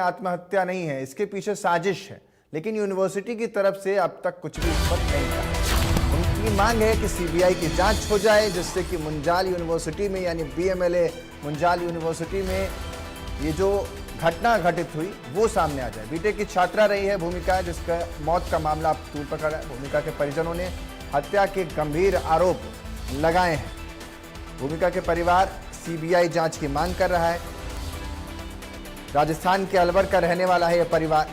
आत्महत्या नहीं है, इसके पीछे साजिश है, लेकिन यूनिवर्सिटी की तरफ से अब तक कुछ भी स्पष्ट नहीं था। उनकी मांग है कि सीबीआई की जांच हो जाए, जिससे कि मुंजाल यूनिवर्सिटी में यानी बीएमएलए मुंजाल यूनिवर्सिटी में ये जो घटना घटित हुई वो सामने आ जाए। बीटेक की छात्रा रही है भूमिका, जिसका मौत का मामला अब तूल पकड़ा है। भूमिका के परिजनों ने हत्या के गंभीर आरोप लगाए हैं। भूमिका के परिवार सीबीआई जांच की मांग कर रहा है। राजस्थान के अलवर का रहने वाला है यह परिवार।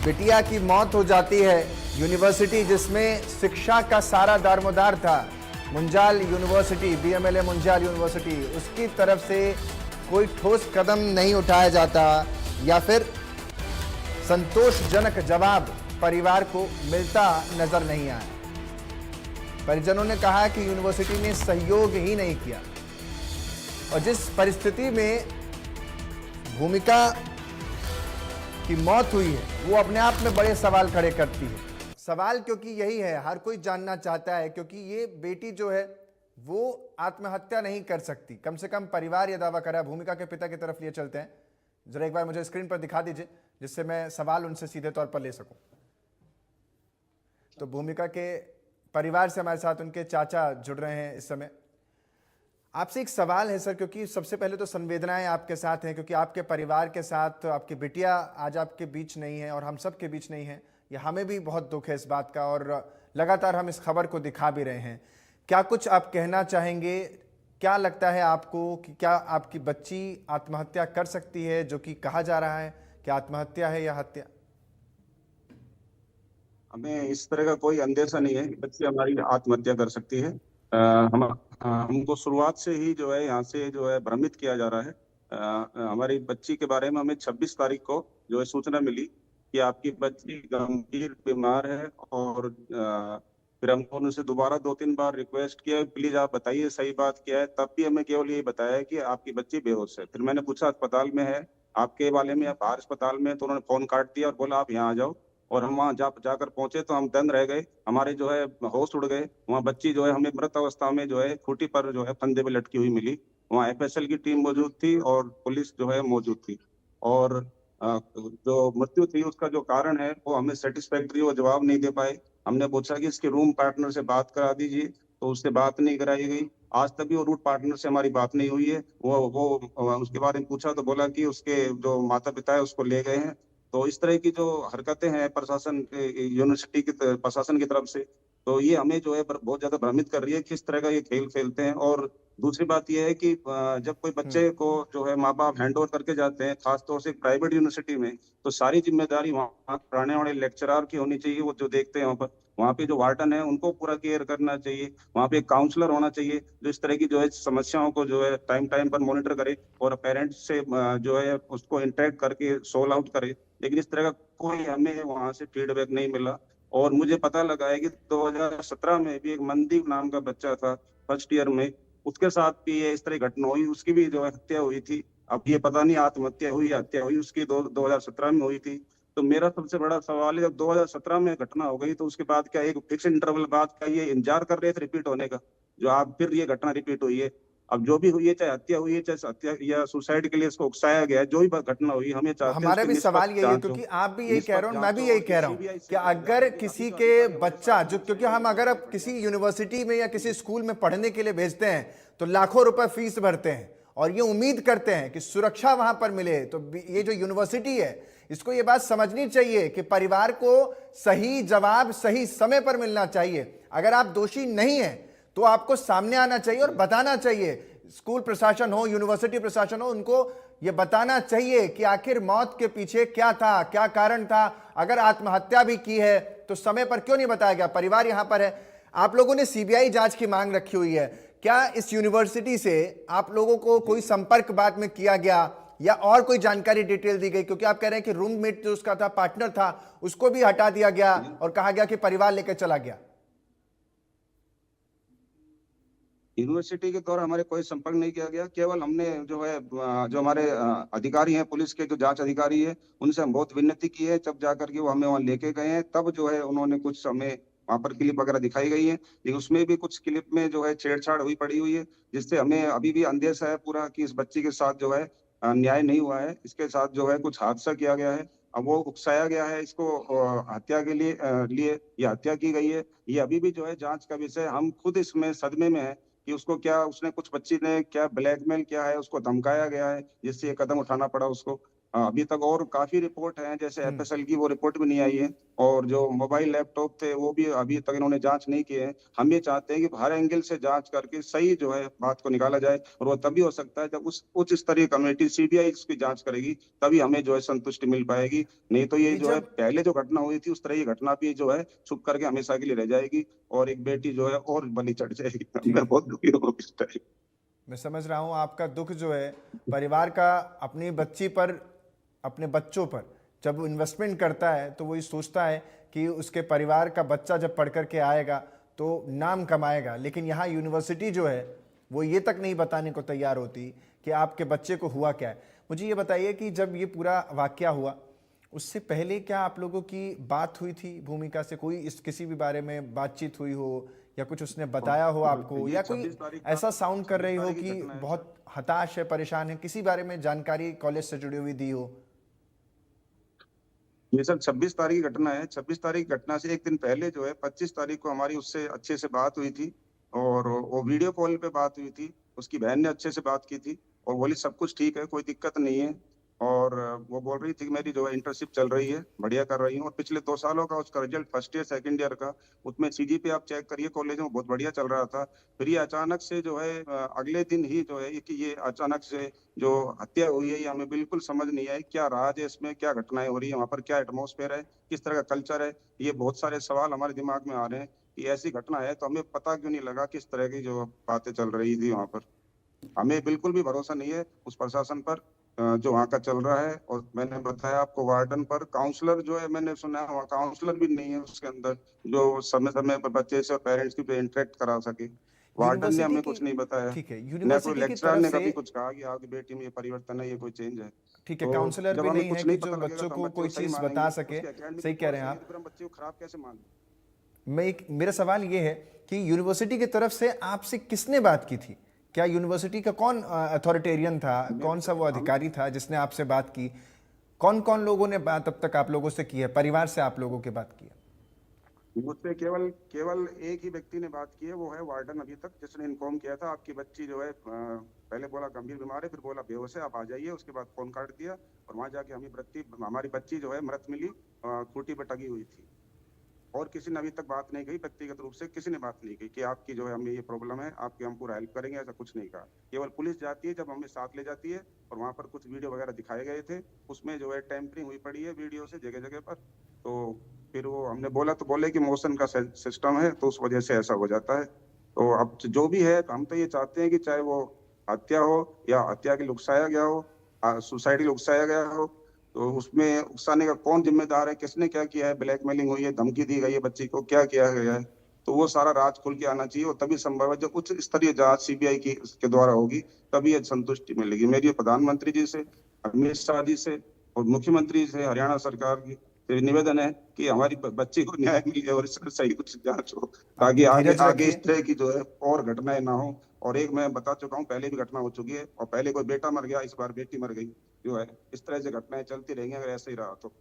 बिटिया की मौत हो जाती है, यूनिवर्सिटी जिसमें शिक्षा का सारा दारोमदार था, मुंजाल यूनिवर्सिटी, बीएमएलए मुंजाल यूनिवर्सिटी, उसकी तरफ से कोई ठोस कदम नहीं उठाया जाता या फिर संतोषजनक जवाब परिवार को मिलता नजर नहीं आया। परिजनों ने कहा कि यूनिवर्सिटी ने सहयोग ही नहीं किया और जिस परिस्थिति में भूमिका की मौत हुई है वो अपने आप में बड़े सवाल खड़े करती है। सवाल क्योंकि यही है, हर कोई जानना चाहता है, क्योंकि ये बेटी जो है वो आत्महत्या नहीं कर सकती, कम से कम परिवार ये दावा कर रहा है। भूमिका के पिता की तरफ लिए चलते हैं, जरा एक बार मुझे स्क्रीन पर दिखा दीजिए जिससे मैं सवाल उनसे सीधे तौर पर ले सकूं। तो भूमिका के परिवार से हमारे साथ उनके चाचा जुड़ रहे हैं इस समय। आपसे एक सवाल है सर, क्योंकि सबसे पहले तो संवेदनाएं आपके साथ हैं, क्योंकि आपके परिवार के साथ आपकी बिटिया आज आपके बीच नहीं है और हम सब के बीच नहीं है। ये हमें भी बहुत दुख है इस बात का और लगातार हम इस खबर को दिखा भी रहे हैं। क्या कुछ आप कहना चाहेंगे? क्या लगता है आपको कि क्या आपकी बच्ची आत्महत्या कर सकती है, जो कि कहा जा रहा है कि आत्महत्या है या हत्या? हमें इस तरह का कोई अंदेशा नहीं है कि बच्ची हमारी आत्महत्या कर सकती है। हमको शुरुआत से ही जो है यहाँ से जो है भ्रमित किया जा रहा है। हमारी बच्ची के बारे में हमें 26 तारीख को जो है सूचना मिली कि आपकी बच्ची गंभीर बीमार है और फिर हमको उनसे दोबारा 2-3 बार रिक्वेस्ट किया, प्लीज आप बताइए सही बात क्या है। तब भी हमें केवल ये बताया कि आपकी बच्ची बेहोश है। फिर मैंने पूछा अस्पताल में है आपके वाले में या बाहर अस्पताल में, तो उन्होंने फोन काट दिया और बोला आप यहाँ आ जाओ। और हम वहाँ जाकर पहुंचे तो हम दंग रह गए, हमारे जो है होश उड़ गए। वहाँ बच्ची जो है हमें मृत अवस्था में जो है खूंटी पर जो है फंदे पे लटकी हुई मिली। वहाँ एफएसएल की टीम मौजूद थी और पुलिस जो है मौजूद थी। और जो मृत्यु थी उसका जो कारण है वो हमें सेटिस्फैक्ट्री वो जवाब नहीं दे पाए। हमने पूछा कि इसके रूम पार्टनर से बात करा दीजिए, तो उससे बात नहीं कराई गई। आज तक भी वो रूट पार्टनर से हमारी बात नहीं हुई है। वो उसके बारे में पूछा तो बोला कि उसके जो माता पिता है उसको ले गए हैं। तो इस तरह की जो हरकतें हैं प्रशासन यूनिवर्सिटी की प्रशासन की तरफ से, तो ये हमें जो है बहुत ज्यादा भ्रमित कर रही है किस तरह का ये खेल खेलते हैं। और दूसरी बात ये है कि जब कोई बच्चे को जो है माँ बाप हैंड ओवर करके जाते हैं, खासतौर से प्राइवेट यूनिवर्सिटी में, तो सारी जिम्मेदारी वहाँ पढ़ाने वाले लेक्चरर की होनी चाहिए। वो जो देखते हैं वहाँ पे जो वार्डन है उनको पूरा केयर करना चाहिए। वहाँ पे एक काउंसलर होना चाहिए जो इस तरह की जो है समस्याओं को जो है टाइम टाइम पर मॉनिटर करे और पेरेंट्स से जो है उसको इंटरेक्ट करके सोल्व आउट करे। लेकिन इस तरह का कोई हमें वहां से फीडबैक नहीं मिला। और मुझे पता लगा है कि 2017 में भी एक मनदीप नाम का बच्चा था फर्स्ट ईयर में, उसके साथ भी ये इस तरह घटना हुई, उसकी भी जो है हत्या हुई थी। अब ये पता नहीं आत्महत्या हुई या हत्या हुई, उसकी 2017 में हुई थी। तो मेरा सबसे बड़ा सवाल है, जब 2017 में घटना हो गई तो उसके बाद क्या एक फिक्स इंटरवल बाद का ये इंतजार कर रहे थे रिपीट होने का, जो आप फिर ये घटना रिपीट हुई है। अब जो भी हुई है, चाहे हत्या हुई है चाहे हत्या या सुसाइड के लिए इसको उकसाया गया है, जो भी घटना हुई, हमें चाहते हैं हमारा भी सवाल यही है, क्योंकि आप भी यही कह रहे हो, मैं भी यही कह रहा हूं कि अगर किसी के बच्चा जो, क्योंकि हम अगर अब किसी यूनिवर्सिटी में या किसी स्कूल में पढ़ने के लिए भेजते हैं तो लाखों रुपए फीस भरते हैं और ये उम्मीद करते हैं कि सुरक्षा वहां पर मिले। तो ये जो यूनिवर्सिटी है इसको ये बात समझनी चाहिए कि परिवार को सही जवाब सही समय पर मिलना चाहिए। अगर आप दोषी नहीं है तो आपको सामने आना चाहिए और बताना चाहिए। स्कूल प्रशासन हो, यूनिवर्सिटी प्रशासन हो, उनको यह बताना चाहिए कि आखिर मौत के पीछे क्या था, क्या कारण था। अगर आत्महत्या भी की है तो समय पर क्यों नहीं बताया गया? परिवार यहां पर है। आप लोगों ने सीबीआई जांच की मांग रखी हुई है, क्या इस यूनिवर्सिटी से आप लोगों को कोई संपर्क बाद में किया गया या और कोई जानकारी डिटेल दी गई? क्योंकि आप कह रहे हैं कि रूममेट जो उसका था, पार्टनर था, उसको भी हटा दिया गया और कहा गया कि परिवार लेकर चला गया। यूनिवर्सिटी के द्वारा हमारे कोई संपर्क नहीं किया गया। केवल हमने जो है जो हमारे अधिकारी हैं, पुलिस के जो जांच अधिकारी है, उनसे हम बहुत विनती की है। जब जाकर के वो हमें वहां लेके गए हैं तब जो है उन्होंने कुछ हमें वहां पर क्लिप वगैरह दिखाई गई है, लेकिन उसमें भी कुछ क्लिप में जो है छेड़छाड़ हुई पड़ी हुई है, जिससे हमें अभी भी अंदेशा है पूरा कि इस बच्ची के साथ जो है न्याय नहीं हुआ है, इसके साथ जो है कुछ हादसा किया गया है। अब वो उकसाया गया है इसको हत्या के लिए ये हत्या की गई है। ये अभी भी जो है जांच का विषय। हम खुद इसमें सदमे में है कि उसको क्या, उसने कुछ बच्ची ने क्या ब्लैकमेल किया है, उसको धमकाया गया है जिससे ये कदम उठाना पड़ा उसको। अभी तक और काफी रिपोर्ट है, जैसे हम्म। एफएसएल की वो रिपोर्ट भी नहीं आई है। और जो मोबाइल लैपटॉप थे वो भी अभी तक इन्होंने जांच नहीं किए हैं। हम ये चाहते हैं कि हर एंगल से जांच करके सही जो है बात को निकाला जाए, और वो तभी हो सकता है जब उस उच्च स्तरीय कमेटी सीबीआई इसकी जांच करेगी, तभी हमें जो है संतुष्टि मिल पाएगी। नहीं तो ये अभी जो है जब पहले जो घटना हुई थी उस तरह की घटना भी जो है छुप करके हमेशा के लिए रह जाएगी, और एक बेटी जो है और बलि चढ़ जाएगी। ठीक मैं है, बहुत दुखी हूँ इस टाइम। मैं समझ रहा हूँ आपका दुख जो है परिवार का अपनी बच्ची पर, अपने बच्चों पर जब वो इन्वेस्टमेंट करता है तो वो ये सोचता है कि उसके परिवार का बच्चा जब पढ़ कर के आएगा तो नाम कमाएगा, लेकिन यहाँ यूनिवर्सिटी जो है वो ये तक नहीं बताने को तैयार होती कि आपके बच्चे को हुआ क्या है। मुझे ये बताइए कि जब ये पूरा वाकया हुआ उससे पहले क्या आप लोगों की बात हुई थी भूमिका से, कोई इस किसी भी बारे में बातचीत हुई हो या कुछ उसने बताया हो आपको, ये या कोई 26 तारीख का ऐसा साउंड कर 26 रही हो तारीख की कि घटना है सर। बहुत हताश है, परेशान है, किसी बारे में जानकारी कॉलेज से जुड़ी हुई दी हो? ये सर 26 तारीख की घटना है। 26 तारीख की घटना से एक दिन पहले जो है 25 तारीख को हमारी उससे अच्छे से बात हुई थी, और वो वीडियो कॉल पे बात हुई थी। उसकी बहन ने अच्छे से बात की थी और बोली सब कुछ ठीक है, कोई दिक्कत नहीं है। और वो बोल रही थी कि मेरी जो है इंटर्नशिप चल रही है, बढ़िया कर रही हूँ, और पिछले 2 सालों का उसका result first year second year का, उसमें सीजीपीए आप चेक करिए कॉलेज में बहुत बढ़िया चल रहा था। फिर ये अचानक से जो है अगले दिन ही जो है कि ये अचानक से जो हत्या हुई है, ये हमें बिल्कुल समझ नहीं आई। क्या राज है इसमें, क्या घटनाएं हो रही है वहाँ पर, क्या एटमॉस्फेयर है, किस तरह का कल्चर है। ये बहुत सारे सवाल हमारे दिमाग में आ रहे हैं कि ऐसी घटना है तो हमें पता क्यों नहीं लगा, किस तरह की जो बातें चल रही थी वहाँ पर। हमें बिल्कुल भी भरोसा नहीं है उस प्रशासन पर जो वहाँ का चल रहा है। और मैंने बताया आपको वार्डन पर, काउंसलर जो है मैंने सुना है वहाँ काउंसलर भी नहीं है उसके अंदर, जो समय समय पर बच्चे से और पेरेंट्स की इंटरेक्ट करा सके। वार्डन ने यूनिवर्सिटी हमें की, कुछ नहीं बताया, ठीक है, न कोई यूनिवर्सिटी की लेक्चरर तरफ ने से, कभी कुछ कहा कि आपकी बेटी में ये परिवर्तन है, ये कोई चेंज है। ठीक है, तो काउंसलर जब भी हमें नहीं है कुछ कि नहीं जो पता लगेगा बच्चों तो हम को बच्चे कोई को सही चीज़ बता मानेंगे, सके। उसकी एकेडमिक सही कह रिकॉर्ड रहे हैं सही है आप। तो फिर हम बच्चे को खराब कैसे मान लें। मेरा सवाल ये है कि यूनिवर्सिटी की तरफ से आपसे किसने बात की थी? क्या यूनिवर्सिटी का कौन अथॉरिटेरियन था, मेरे कौन सा को वो हम अधिकारी था जिसने आपसे बात की? कौन कौन लोगों ने बात अब तक आप लोगों से की है, परिवार से आप लोगों की बात की है? मुझसे केवल केवल एक ही व्यक्ति ने बात की है, वो है वार्डन अभी तक, जिसने इन्फॉर्म किया था आपकी बच्ची जो है पहले बोला गंभीर बीमार है, फिर बोला बेहोश है, आप आ जाइए। उसके बाद फोन काट दिया, और वहां जाके हमारी बच्ची जो है मृत मिली, खूंटी पर टंगी हुई थी। और किसी ने अभी तक बात नहीं कही, व्यक्तिगत रूप से किसी ने बात नहीं की कि आपकी जो है हमें ये प्रॉब्लम है, आपकी हम पूरा हेल्प करेंगे, ऐसा कुछ नहीं कहा। केवल पुलिस जाती है जब हमें साथ ले जाती है, और वहां पर कुछ वीडियो वगैरह दिखाए गए थे, उसमें जो है टेम्परिंग हुई पड़ी है वीडियो से जगह जगह पर। तो फिर वो हमने बोला तो बोले कि मोशन का सिस्टम है तो उस वजह से ऐसा हो जाता है। तो अब जो भी है, तो हम तो ये चाहते हैं कि चाहे वो हत्या हो या हत्या के लिए उकसाया गया हो, सुसाइड के लिए उकसाया गया हो, तो उसमें उकसाने का कौन जिम्मेदार है, किसने क्या किया है, ब्लैकमेलिंग हुई है, धमकी दी गई है बच्ची को, क्या किया गया है, तो वो सारा राज खुल के आना चाहिए। और तभी संभव है जब उच्च स्तरीय जांच सीबीआई की के द्वारा होगी, तभी ये संतुष्टि मिलेगी। मेरी प्रधानमंत्री जी से, अमित शाह जी से और मुख्यमंत्री से, हरियाणा सरकार की से निवेदन है कि हमारी बच्ची को न्याय मिले और इसका सही कुछ जांच हो, आप ताकि आगे धीरज आगे रखिए। इस तरह की जो है और घटनाएं ना हो। और एक मैं बता चुका हूँ, पहले भी घटना हो चुकी है, और पहले कोई बेटा मर गया, इस बार बेटी मर गई जो है। इस तरह से घटनाएं चलती रहेंगी अगर ऐसे ही रहा तो।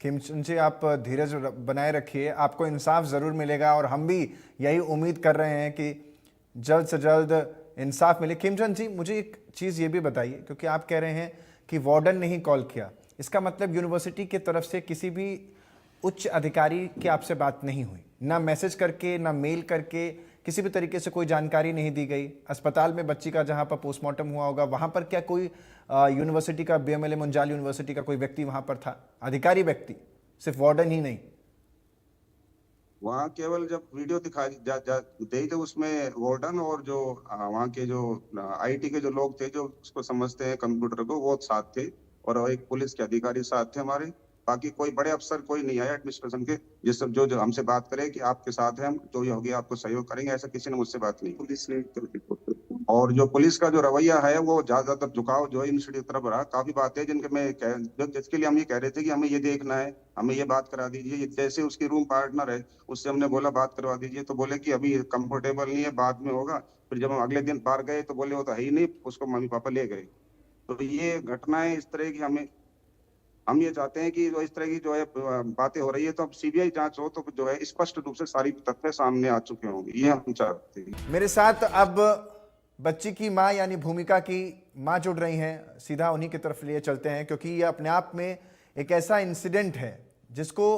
खिमचंद जी, आप धीरज बनाए रखिए, आपको इंसाफ ज़रूर मिलेगा और हम भी यही उम्मीद कर रहे हैं कि जल्द से जल्द इंसाफ मिले। खिमचंद जी, मुझे एक चीज़ ये भी बताइए, क्योंकि आप कह रहे हैं कि वार्डन ने ही कॉल किया, इसका मतलब यूनिवर्सिटी की तरफ से किसी भी उच्च अधिकारी की आपसे बात नहीं हुई? ना मैसेज करके, ना मेल करके, किसी भी तरीके से कोई जानकारी नहीं दी गई? अस्पताल में बच्ची का जहाँ पर पोस्टमार्टम हुआ होगा वहाँ पर क्या कोई यूनिवर्सिटी का, बीएमएलए मुंजाल यूनिवर्सिटी का कोई व्यक्ति वहाँ पर था, अधिकारी व्यक्ति, सिर्फ वार्डन ही नहीं? वहाँ केवल जब वीडियो दिखाई दे थे, उसमें वार्डन और जो वहाँ के जो आईटी के जो लोग थे, जो उसको समझते हैं कंप्यूटर को, वो साथ थे, और एक पुलिस के अधिकारी साथ थे हमारे। बाकी कोई बड़े अफसर कोई नहीं आया एडमिनिस्ट्रेशन के, जिस जो जो हमसे बात करे कि आपके साथ हैं हम, जो ये होगी आपको सहयोग करेंगे, ऐसा किसी ने मुझसे बात नहीं की। पुलिस ने और जो पुलिस का जो रवैया है, वो ज्यादातर झुकाव जो है यूनिवर्सिटी की तरफ रहा। काफी बातें जिनके जिसके लिए हम ये कह रहे थे कि हमें ये देखना है, हमें ये बात करा दीजिए, जैसे उसकी रूम पार्टनर है उससे हमने बोला बात करवा दीजिए, तो बोले कि अभी कंफर्टेबल नहीं है, बाद में होगा। फिर जब हम अगले दिन बाहर गए तो बोले वो तो है ही नहीं, उसको मम्मी पापा ले गए। तो ये घटनाएं इस तरह की हम ये चाहते हैं कि जो इस तरह की जो है बातें हो रही है, तो अब सीबीआई जांच हो तो जो है स्पष्ट रूप से सारी तथ्य सामने आ चुके होंगे, ये हम चाहते हैं। मेरे साथ अब बच्ची की मां यानी भूमिका की मां जुड़ रही हैं, सीधा उन्हीं की तरफ लिए चलते हैं, क्योंकि ये अपने आप में एक ऐसा इंसिडेंट है जिसको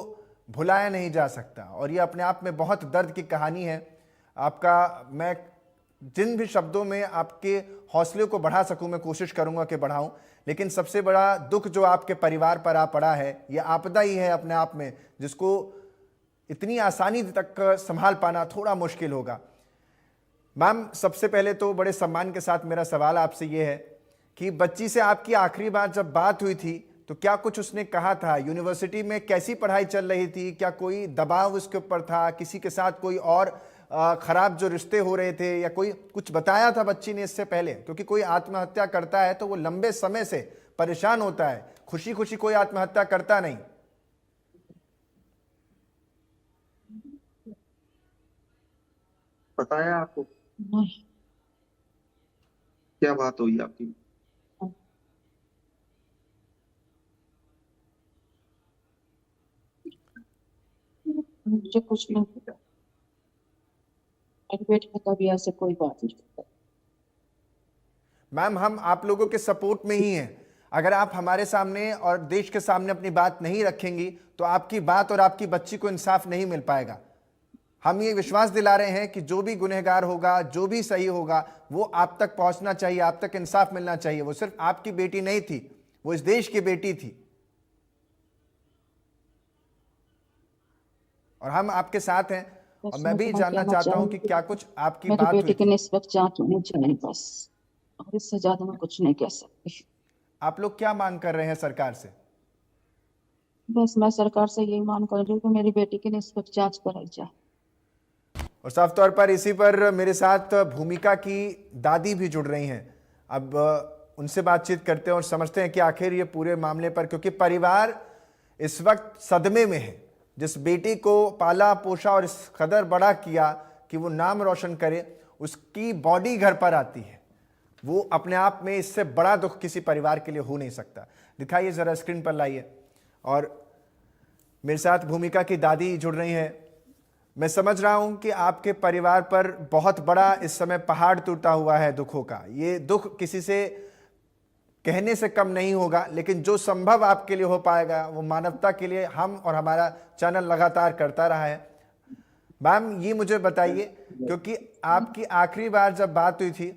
भुलाया नहीं जा सकता और ये अपने आप में बहुत दर्द की कहानी है। आपका मैं जिन भी शब्दों में आपके हौसले को बढ़ा सकूं मैं कोशिश करूंगा कि बढ़ाऊं, लेकिन सबसे बड़ा दुख जो आपके परिवार पर आ पड़ा है ये आपदा ही है अपने आप में, जिसको इतनी आसानी तक संभाल पाना थोड़ा मुश्किल होगा। मैम, सबसे पहले तो बड़े सम्मान के साथ मेरा सवाल आपसे ये है कि बच्ची से आपकी आखिरी बार जब बात हुई थी तो क्या कुछ उसने कहा था? यूनिवर्सिटी में कैसी पढ़ाई चल रही थी? क्या कोई दबाव उसके ऊपर था? किसी के साथ कोई और खराब जो रिश्ते हो रहे थे, या कोई कुछ बताया था बच्ची ने इससे पहले? क्योंकि कोई आत्महत्या करता है तो वो लंबे समय से परेशान होता है, खुशी खुशी कोई आत्महत्या करता नहीं। बताया आपको नहीं। क्या बात हुई आपकी? मुझे कुछ नहीं पता, मेरे बेटे में कभी ऐसे कोई बात नहीं करता। मैम, हम आप लोगों के सपोर्ट में ही हैं। अगर आप हमारे सामने और देश के सामने अपनी बात नहीं रखेंगी तो आपकी बात और आपकी बच्ची को इंसाफ नहीं मिल पाएगा। हम ये विश्वास दिला रहे हैं कि जो भी गुनहगार होगा, जो भी सही होगा, वो आप तक पहुंचना चाहिए, आप तक इंसाफ मिलना चाहिए। वो सिर्फ आपकी बेटी नहीं थी, वो इस देश की बेटी थी और हम आपके साथ हैं। और मैं भी जानना चाहता हूं कि क्या कुछ आपकी मेरे बात हुई बेटे के थी। इस वक्त जांच होनी चाहिए बस, और इससे ज्यादा मैं कुछ नहीं कह सकती। आप लोग क्या मांग कर रहे हैं सरकार से? बस मैं सरकार से यही मांग कर रही हूँ कि मेरी बेटी की इस वक्त जांच कराई जाए। और साफ तौर पर इसी पर मेरे साथ भूमिका की दादी भी जुड़ रही हैं। अब उनसे बातचीत करते हैं और समझते हैं कि आखिर ये पूरे मामले पर, क्योंकि परिवार इस वक्त सदमे में है। जिस बेटी को पाला पोषा और इस कदर बड़ा किया कि वो नाम रोशन करे, उसकी बॉडी घर पर आती है। वो अपने आप में इससे बड़ा दुख किसी परिवार के लिए हो नहीं सकता। दिखाइए जरा, स्क्रीन पर लाइए। और मेरे साथ भूमिका की दादी जुड़ रही हैं। मैं समझ रहा हूं कि आपके परिवार पर बहुत बड़ा इस समय पहाड़ टूटा हुआ है दुखों का। ये दुख किसी से कहने से कम नहीं होगा, लेकिन जो संभव आपके लिए हो पाएगा वो मानवता के लिए हम और हमारा चैनल लगातार करता रहा है। मैम, ये मुझे बताइए, क्योंकि आपकी आखिरी बार जब बात हुई थी,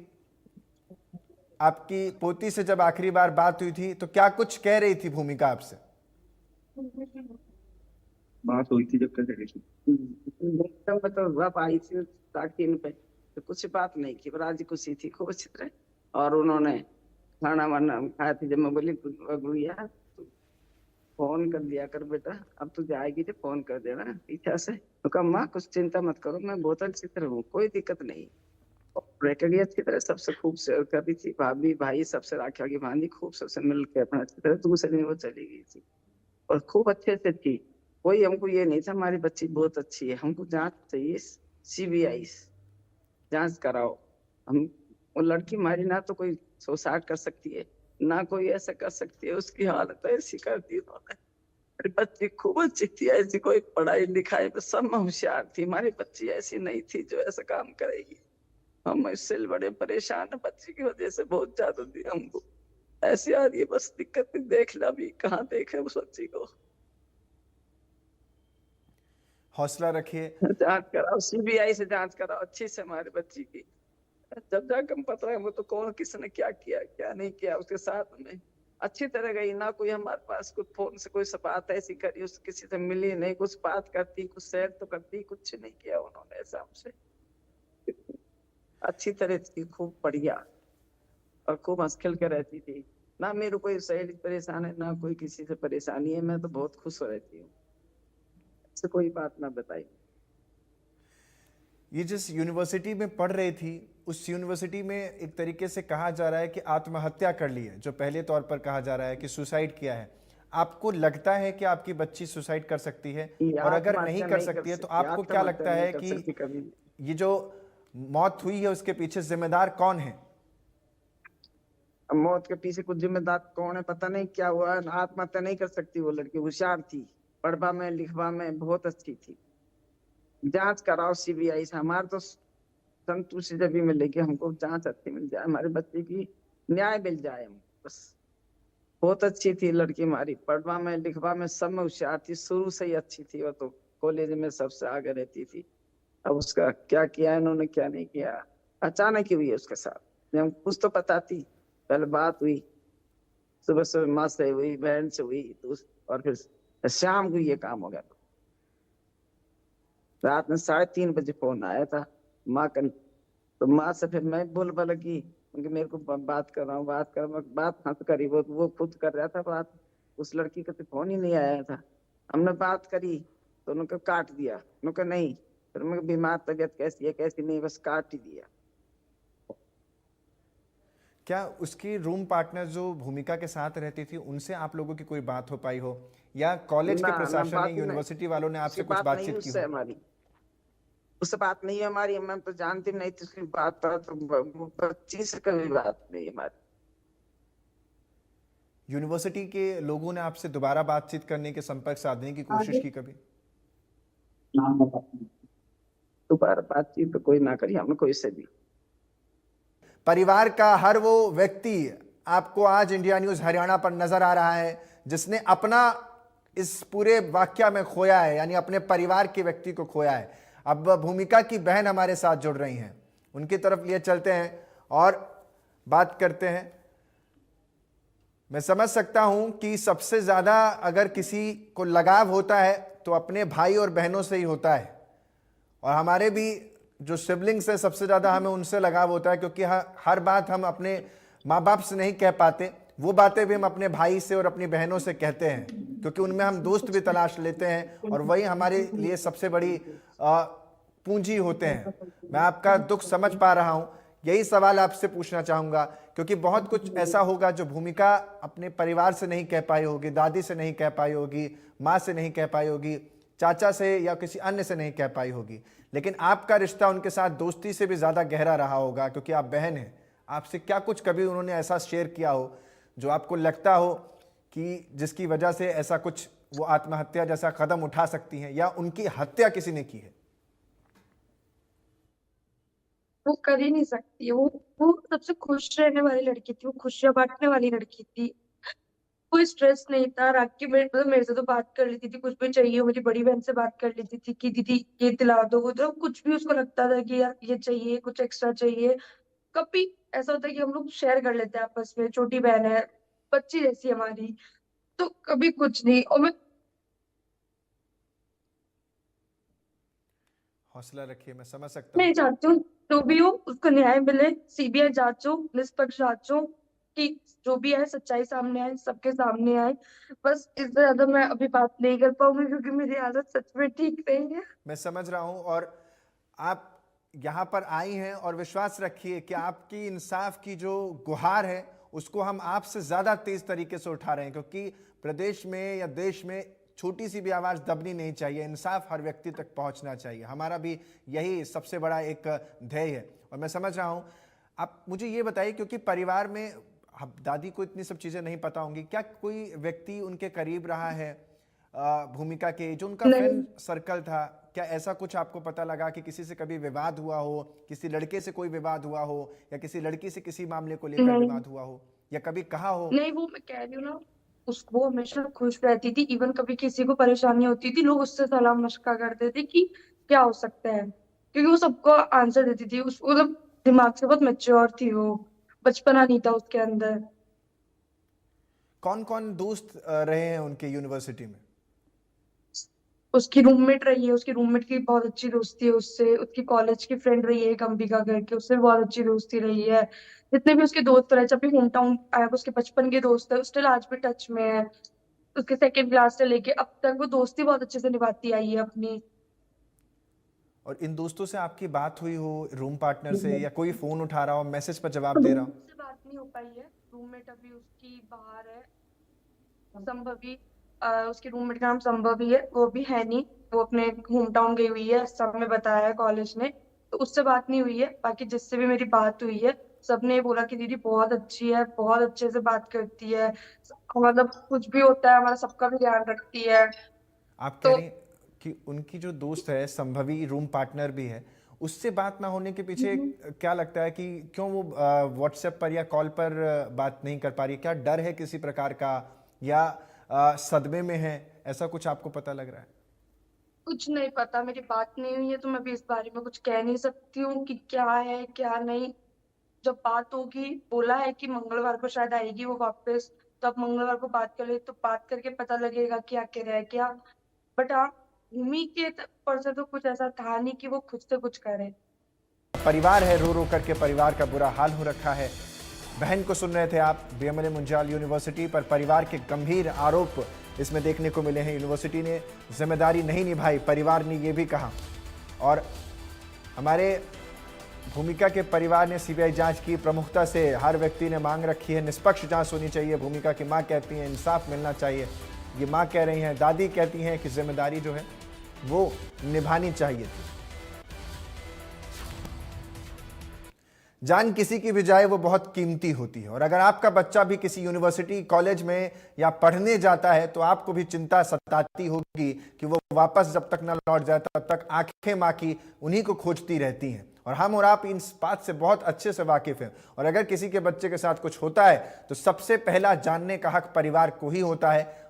आपकी पोती से जब आखिरी बार बात हुई थी, तो क्या कुछ कह रही थी भूमिका आपसे? बात हुई थी जब कह रही थी एकदम मतलब जब आई थी स्टार्टिंग पे तो कुछ बात नहीं की, राजी खुशी थी खूब अच्छी तरह। और उन्होंने खाना वाना खाया थी। जब मैं बोली गुड़िया तू फोन कर दिया कर बेटा, अब तू जाएगी तो फोन कर देना पीछे से। तो कहा माँ कुछ चिंता मत करो, मैं बहुत अच्छी तरह हूँ, कोई दिक्कत नहीं। रह गई अच्छी तरह, सबसे खूब से कर रही थी, भाभी भाई सबसे राखी वाखी बांधी, खूब सबसे मिल के अपना अच्छी तरह दूसरे दिन वो चली गई थी और खूब अच्छे से थी। कोई हमको ये नहीं था हमारी बच्ची बहुत अच्छी है, हमको जांच चाहिए, सीबीआई जांच कराओ। हम वो लड़की मारी ना तो कोई सुसाइड कर सकती है ना कोई ऐसा कर सकती है, उसकी हालत ऐसी कर दी उन्होंने। मेरी बच्ची खूब अच्छी थी, ऐसी कोई पढ़ाई लिखाई में सब में होशियार थी, हमारी बच्ची ऐसी नहीं थी जो ऐसा काम करेगी। हम इससे बड़े परेशान है, बच्ची की वजह से बहुत ज्यादा दी हमको ऐसी आ रही है, बस दिक्कत देख ला भी कहाँ देखे उस बच्ची को। हौसला रखिए। जांच कराओ, सीबीआई से जांच कराओ अच्छी से हमारी बच्ची की, जब जाकर पता है वो तो कौन किसने क्या किया क्या नहीं किया। उसके साथ में अच्छी तरह गई ना, कोई हमारे पास कुछ फोन से कोई बात ऐसी करी, उस किसी से मिली नहीं, कुछ बात करती कुछ शेयर तो करती, कुछ नहीं किया उन्होंने ऐसा हमसे। अच्छी तरह थी, खूब बढ़िया और खूब हंस खेल के रहती थी ना। मेरे कोई सहेली परेशान है ना कोई किसी से परेशानी है, मैं तो बहुत खुश रहती हूँ, ऐसे कोई बात ना बताई। ये जिस यूनिवर्सिटी में पढ़ रही थी, उस यूनिवर्सिटी में एक तरीके से कहा जा रहा है कि आत्महत्या कर ली है, जो पहले तौर पर कहा जा रहा है कि सुसाइड किया है। आपको लगता है कि आपकी बच्ची सुसाइड कर सकती है? और अगर नहीं कर सकती है तो आपको क्या लगता है कि ये जो मौत हुई है उसके पीछे जिम्मेदार कौन है? अब मौत के पीछे कुछ जिम्मेदार कौन है पता नहीं, क्या हुआ। आत्महत्या नहीं कर सकती वो लड़की, होशियार थी, पढ़वा में लिखवा में बहुत अच्छी थी। जांच कराओ सीबीआई से, हमारे तो संतुष्टि जब भी मिलेगी, हमको जांच अच्छी मिल जाए, हमारे बच्चे की न्याय मिल जाए हम बस। बहुत अच्छी थी लड़की हमारी, पढ़वा में लिखवा में सब में होशियार थी, शुरू से ही अच्छी थी। वो तो कॉलेज में सबसे आगे रहती थी। अब उसका क्या किया इन्होंने, क्या नहीं किया, अचानक ही हुई है उसके साथ। जब कुछ तो पता थी, पहले बात हुई सुबह सुबह, माँ से हुई, बहन से हुई, तो और फिर शाम को ये काम हो गया। रात में 3:30 बजे फोन आया था माँ का, तो माँ से फिर मैं बोल लगी, क्योंकि मेरे को बात कर रहा हूँ, बात हाँ तो करी, वो खुद कर रहा था बात, उस लड़की का तो फोन ही नहीं आया था। हमने बात करी तो उन्होंने काट दिया, उन्होंने नहीं, फिर मैं बीमार, तबीयत कैसी है कैसी नहीं, बस काट ही दिया। क्या उसकी रूम पार्टनर जो भूमिका के साथ रहती थी उनसे आप लोगों की कोई बात हो पाई हो, या कॉलेज के ना प्रशासन बात या ही नहीं, यूनिवर्सिटी वालों ने उसकी आपसे कुछ बात नहीं बातचीत की उससे हो? हमारी, उससे बात नहीं है हमारी, मैं तो जानती नहीं थी उसकी बात, तो बच्ची से कभी बात नहीं हमारी। यूनिवर्सिटी के लोगों ने आपसे दोबारा बातचीत करने के, संपर्क साधने की कोशिश की कभी? दोबारा बातचीत तो कोई ना करी हमने कोई से भी। परिवार का हर वो व्यक्ति आपको आज इंडिया न्यूज हरियाणा पर नजर आ रहा है जिसने अपना इस पूरे वाक्या में खोया है, यानी अपने परिवार के व्यक्ति को खोया है। अब भूमिका की बहन हमारे साथ जुड़ रही हैं, उनकी तरफ लिए चलते हैं और बात करते हैं। मैं समझ सकता हूं कि सबसे ज्यादा अगर किसी को लगाव होता है तो अपने भाई और बहनों से ही होता है, और हमारे भी जो सिबलिंग्स हैं सबसे ज़्यादा हमें उनसे लगाव होता है, क्योंकि हर बात हम अपने माँ बाप से नहीं कह पाते, वो बातें भी हम अपने भाई से और अपनी बहनों से कहते हैं, क्योंकि उनमें हम दोस्त भी तलाश लेते हैं और वही हमारे लिए सबसे बड़ी पूंजी होते हैं। मैं आपका दुख समझ पा रहा हूँ, यही सवाल आपसे पूछना चाहूँगा, क्योंकि बहुत कुछ ऐसा होगा जो भूमिका अपने परिवार से नहीं कह पाई होगी, दादी से नहीं कह पाई होगी, माँ से नहीं कह पाई होगी, चाचा से या किसी अन्य से नहीं कह पाई होगी, लेकिन आपका रिश्ता उनके साथ दोस्ती से भी ज़्यादा गहरा रहा होगा, क्योंकि आप बहन हैं। आपसे क्या कुछ कभी उन्होंने ऐसा शेयर किया हो जो आपको लगता हो कि जिसकी वजह से ऐसा कुछ वो आत्महत्या जैसा कदम उठा सकती हैं, या उनकी हत्या किसी ने की है? वो कर ही नहीं सकती, वो सबसे खुश रहने वाली लड़की थी, वो खुशियां बांटने वाली लड़की थी। कोई स्ट्रेस नहीं था, राखी मेरे से तो बात कर लेती थी, कुछ भी चाहिए मेरी बड़ी बहन से बात कर लेती थी कि दीदी ये दिला दो, वो तो कुछ भी उसको लगता था कि यार ये चाहिए, कुछ एक्स्ट्रा चाहिए। कभी ऐसा होता है कि हम लोग शेयर कर लेते हैं आपस में, छोटी बहन है, बच्ची जैसी हमारी, तो कभी कुछ नहीं। और मैं हौसला रखिए, मैं समझ सकता हूँ। चाहती हूँ जो भी हो उसको न्याय मिले, सीबीआई जांच हो, निष्पक्ष जांच हो, कि जो भी है सच्चाई सामने आए, सबके सामने आए। बस इससे ज्यादा मैं अभी बात नहीं कर पाऊंगी, क्योंकि मेरी हालत सच में ठीक नहीं है। मैं समझ रहा हूँ, और आप यहाँ पर आई हैं, और विश्वास रखिए कि आपकी इंसाफ की जो गुहार है उसको हम आपसे ज़्यादा तेज तरीके से उठा रहे हैं, क्योंकि प्रदेश में या देश में छोटी सी भी आवाज़ दबनी नहीं चाहिए, इंसाफ हर व्यक्ति तक पहुँचना चाहिए। हमारा भी यही सबसे बड़ा एक ध्येय है, और मैं समझ रहा हूँ। आप मुझे ये बताइए, क्योंकि परिवार में दादी को इतनी सब चीज़ें नहीं पता होंगी, क्या कोई व्यक्ति उनके करीब रहा है भूमिका के, जो उनका नहीं। फ्रेंड सर्कल था? क्या ऐसा कुछ आपको पता लगा कि किसी से कभी विवाद हुआ हो, किसी लड़के से कोई विवाद हुआ हो, या किसी लड़की से किसी मामले को लेकर नहीं विवाद हुआ हो, या कभी कहा हो? नहीं, वो मैं कह रही हूँ ना, वो हमेशा खुश रहती थी। इवन कभी किसी को परेशानी होती थी, लोग उससे सलाह मशवरा करते थे कि क्या हो सकता है, क्योंकि वो सबको आंसर देती थी। उस मतलब दिमाग से बहुत मैच्योर थी वो, बचपना नहीं था उसके अंदर। कौन कौन दोस्त रहे हैं उनके यूनिवर्सिटी में? उसकी रूममेट रही है, उसकी रूममेट की बहुत अच्छी दोस्ती है उससे, उसकी कॉलेज की फ्रेंड रही है एक अंबिका करके, उससे बहुत अच्छी दोस्ती रही है। जितने भी उसके दोस्त रहे, जब भी होम टाउन आया, उसके बचपन के दोस्त है, स्टिल आज भी टच में है। उसके सेकंड क्लास से लेके अब तक वो दोस्ती बहुत अच्छे से निभाती आई है अपनी। और इन दोस्तों से आपकी बात हुई हो, रूम पार्टनर से, या कोई फोन उठा रहा हो, मैसेज पर जवाब दे रहा हो? से बात नहीं हो पाई है। रूममेट अभी उसकी बाहर है, संभवी, उसकी रूममेट का नाम संभवी है, वो भी है नहीं, वो अपने होम टाउन गई हुई है, सब में बताया है कॉलेज ने, तो उससे बात नहीं हुई है। बाकी जिससे भी मेरी बात हुई है सबने बोला कि दीदी बहुत अच्छी है, बहुत अच्छे से बात करती है, मतलब कुछ भी होता है हमारा सबका भी ध्यान रखती है। आप कह तो रही हैं कि उनकी जो दोस्त है, संभवी रूम पार्टनर भी है, उससे बात ना होने के पीछे क्या लगता है कि क्यों वो व्हाट्सएप पर या कॉल पर बात नहीं कर पा रही? क्या डर है किसी प्रकार का, या सदमे में है, ऐसा कुछ आपको पता लग रहा है? कुछ नहीं पता, मेरी बात नहीं हुई है तो मैं भी इस बारे में कुछ कह नहीं सकती हूँ कि क्या है क्या नहीं। जब बात होगी, बोला है कि मंगलवार को शायद आएगी वो वापस, तो अब मंगलवार को बात कर ले तो बात करके पता लगेगा कि आखिर है क्या। बट हाँ, भूमि के पर से तो कुछ ऐसा था नहीं कि वो खुद से कुछ करे। परिवार है, रो रो करके परिवार का बुरा हाल हो रखा है। बहन को सुन रहे थे आप। बीएमएलए मुंजाल यूनिवर्सिटी पर परिवार के गंभीर आरोप इसमें देखने को मिले हैं। यूनिवर्सिटी ने जिम्मेदारी नहीं निभाई, परिवार ने यह भी कहा। और हमारे भूमिका के परिवार ने सीबीआई जांच की प्रमुखता से। हर व्यक्ति ने मांग रखी है निष्पक्ष जांच होनी चाहिए। भूमिका की मां कहती हैं इंसाफ मिलना चाहिए, ये मां कह रही हैं। दादी कहती हैं कि जिम्मेदारी जो है वो निभानी चाहिए थी। जान किसी की भी जाए वो बहुत कीमती होती है, और अगर आपका बच्चा भी किसी यूनिवर्सिटी कॉलेज में या पढ़ने जाता है तो आपको भी चिंता सताती होगी कि वो वापस जब तक न लौट जाए तब तक आंखें मां की उन्हीं को खोजती रहती हैं। और हम और आप इन बात से बहुत अच्छे से वाकिफ हैं। और अगर किसी के बच्चे के साथ कुछ होता है तो सबसे पहला जानने का हक परिवार को ही होता है।